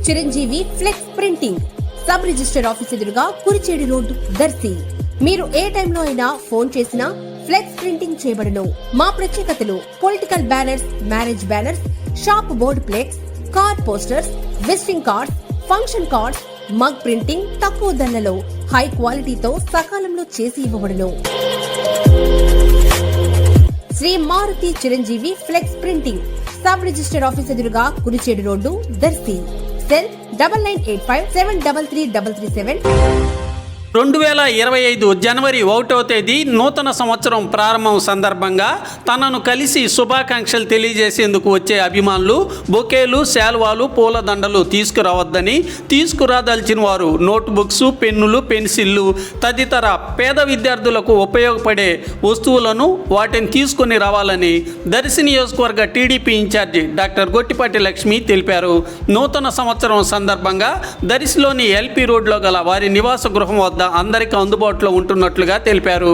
Chiranjeevi flex printing sub register office ఎదురుగా Kurichedu road Darsi. మీరు ఏ టైంలో అయినా ఫోన్ చేసినా ఫ్లెక్స్ ప్రింటింగ్ చేయబడును. మా ప్రత్యేకతలు political banners, marriage banners, shop board flex, car posters, visiting cards, function cards, mug printing తక్కువ ధరలలో హై క్వాలిటీతో సకాలంలో చేసి ఇవ్వబడును. Shri Maruti Chiranjeevi flex printing sub register office ఎదురుగా కురిచేడు రోడ్డు దర్శి. సెల్ 9985733337. 2025 జనవరి 1వ తేదీ నూతన సంవత్సరం ప్రారంభం సందర్భంగా తనను కలిసి శుభాకాంక్షలు తెలియజేసేందుకు వచ్చే అభిమానులు బొకేలు, శాల్వాలు, పూలదండలు తీసుకురావద్దని, తీసుకురాదలిచిన వారు నోట్బుక్స్, పెన్నులు, పెన్సిళ్ళు తదితర పేద విద్యార్థులకు ఉపయోగపడే వస్తువులను వాటిని తీసుకుని రావాలని దర్శి నియోజకవర్గ TDP incharge doctor Gottipati Lakshmi తెలిపారు. నూతన సంవత్సరం సందర్భంగా దర్శిలోని ఎల్పీ రోడ్లో గల వారి నివాస గృహం వద్ద అందరికీ అందుబాటులో ఉంటున్నట్లుగా తెలిపారు.